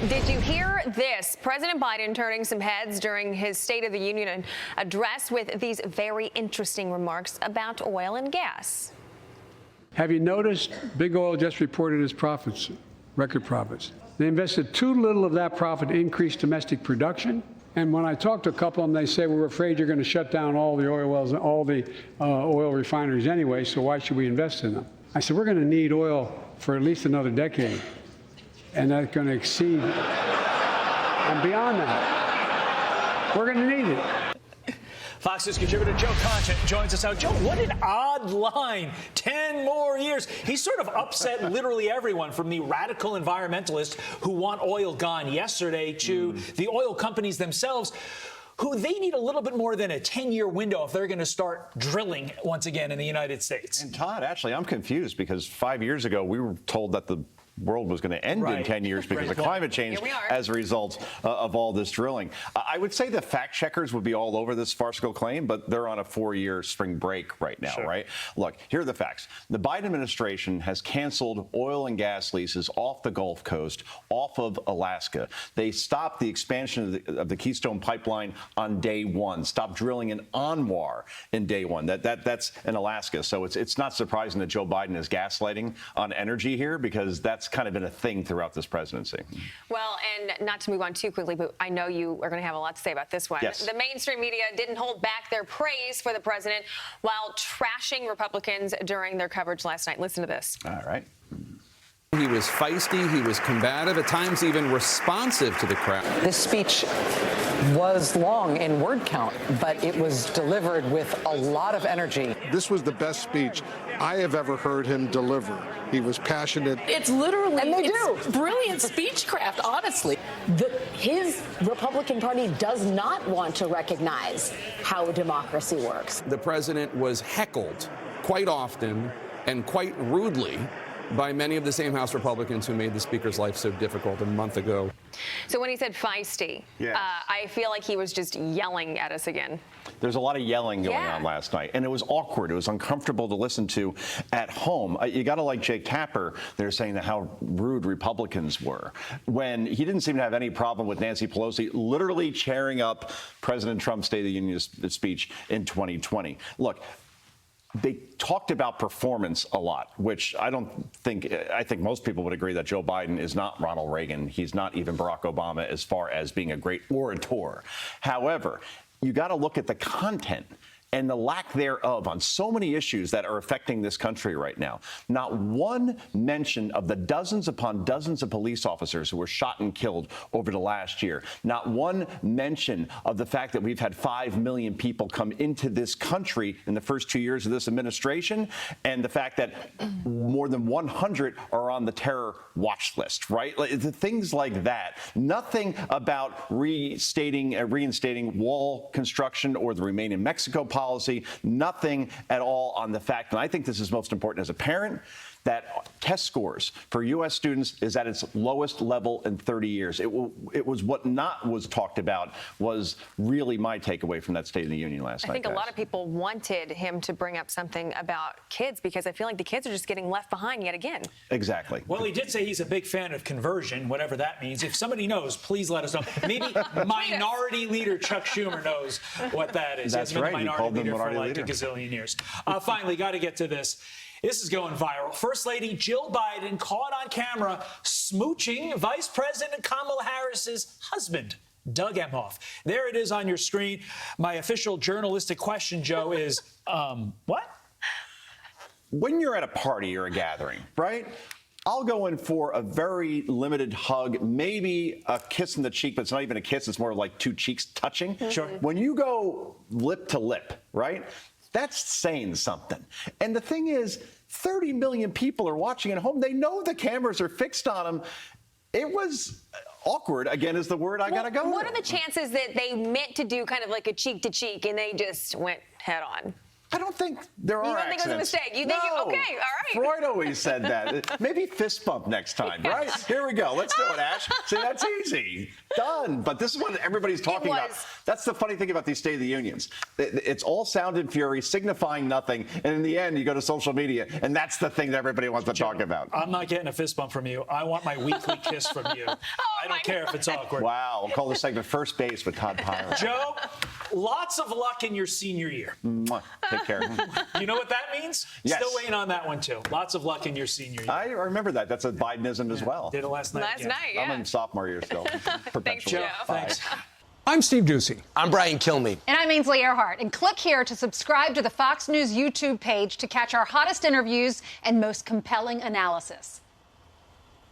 Did you hear this? President Biden turning some heads during his State of the Union address with these very interesting remarks about oil and gas. Have you noticed big oil just reported its profits, record profits? They invested too little of that profit to increase domestic production. And when I talk to a couple of them, they say, we're afraid you're going to shut down all the oil wells and all the oil refineries anyway, so why should we invest in them? I said, we're going to need oil for at least another decade. And that's going to exceed and beyond that. We're going to need it. Fox News contributor Joe Concha joins us now. Joe, what an odd line. 10 more years. He sort of upset literally everyone, from the radical environmentalists who want oil gone yesterday to the oil companies themselves, who they need a little bit more than a 10-year window if they're going to start drilling once again in the United States. And Todd, actually, I'm confused because 5 years ago we were told that the world was going to end in 10 years because of climate change as a result of all this drilling. I would say the fact checkers would be all over this farcical claim, but they're on a 4-year spring break right now, right? Look, here are the facts. The Biden administration has canceled oil and gas leases off the Gulf Coast, off of Alaska. They stopped the expansion of the Keystone Pipeline on day one, stopped drilling in ANWR in day one. That's in Alaska. So it's not surprising that Joe Biden is gaslighting on energy here, because that's kind of been a thing throughout this presidency. Well, and not to move on too quickly, but I know you are going to have a lot to say about this one. Yes. The mainstream media didn't hold back their praise for the president while trashing Republicans during their coverage last night. Listen to this. All right. He was feisty, he was combative, at times even responsive to the crowd. This speech was long in word count, but it was delivered with a lot of energy. This was the best speech I have ever heard him deliver. He was passionate. It's literally brilliant speechcraft, honestly. His Republican Party does not want to recognize how democracy works. The president was heckled quite often and quite rudely by many of the same House Republicans who made the speaker's life so difficult a month ago. So when he said feisty, I feel like he was just yelling at us again. There's a lot of yelling going on last night, and it was awkward. It was uncomfortable to listen to at home. You got to like Jake Tapper. They're saying that how rude Republicans were, when he didn't seem to have any problem with Nancy Pelosi literally chairing up President Trump's State of the Union speech in 2020. Look, they talked about performance a lot, which I think most people would agree that Joe Biden is not Ronald Reagan. He's not even Barack Obama as far as being a great orator. However, you got to look at the content and the lack thereof on so many issues that are affecting this country right now. Not one mention of the dozens upon dozens of police officers who were shot and killed over the last year. Not one mention of the fact that we've had 5 million people come into this country in the first 2 years of this administration, and the fact that more than 100 are on the terror watch list, right? Things like that. Nothing about reinstating wall construction or the Remain in Mexico policy, nothing at all on the fact, and I think this is most important as a parent, that test scores for U.S. students is at its lowest level in 30 years. It was what not was talked about was really my takeaway from that State of the Union last night. I think a lot of people wanted him to bring up something about kids, because I feel like the kids are just getting left behind yet again. Exactly. Well, he did say he's a big fan of conversion, whatever that means. If somebody knows, please let us know. Maybe Minority Leader Chuck Schumer knows what that is. That's He's been right. the minority leader for like a gazillion years. Finally, got to get to this. This is going viral. First Lady Jill Biden caught on camera smooching Vice President Kamala Harris's husband, Doug Emhoff. There it is on your screen. My official journalistic question, Joe, is, what? When you're at a party or a gathering, right? I'll go in for a very limited hug, maybe a kiss in the cheek, but it's not even a kiss. It's more like two cheeks touching. Sure. When you go lip to lip, right? That's saying something. And the thing is, 30 million people are watching at home. They know the cameras are fixed on them. It was awkward, again, is the word I got to go with. What are the chances that they meant to do kind of like a cheek to cheek and they just went head on? I don't think there are You don't think it was a accidents. mistake? You think no. okay, all right. Freud always said that. Maybe fist bump next time, right? Here we go. Let's do it, Ash. See, that's easy. Done. But this is what everybody's talking about. That's the funny thing about these State of the Unions. It's all sound and fury, signifying nothing. And in the end, you go to social media, and that's the thing that everybody wants to talk about. I'm not getting a fist bump from you. I want my weekly kiss from you. I don't care if it's awkward. Wow. We'll call this segment First Base with Todd Pyler. Joe, lots of luck in your senior year. Mwah. Take care. You know what that means? Yes. Still waiting on that one, too. Lots of luck in your senior year. I remember that. That's a Bidenism as well. Did it last night. Last again. night, yeah. I'm in sophomore year still. Thanks, Perpetually. Joe. Thanks. I'm Steve Ducey. I'm Brian Kilmeade. And I'm Ainsley Earhart. And click here to subscribe to the Fox News YouTube page to catch our hottest interviews and most compelling analysis.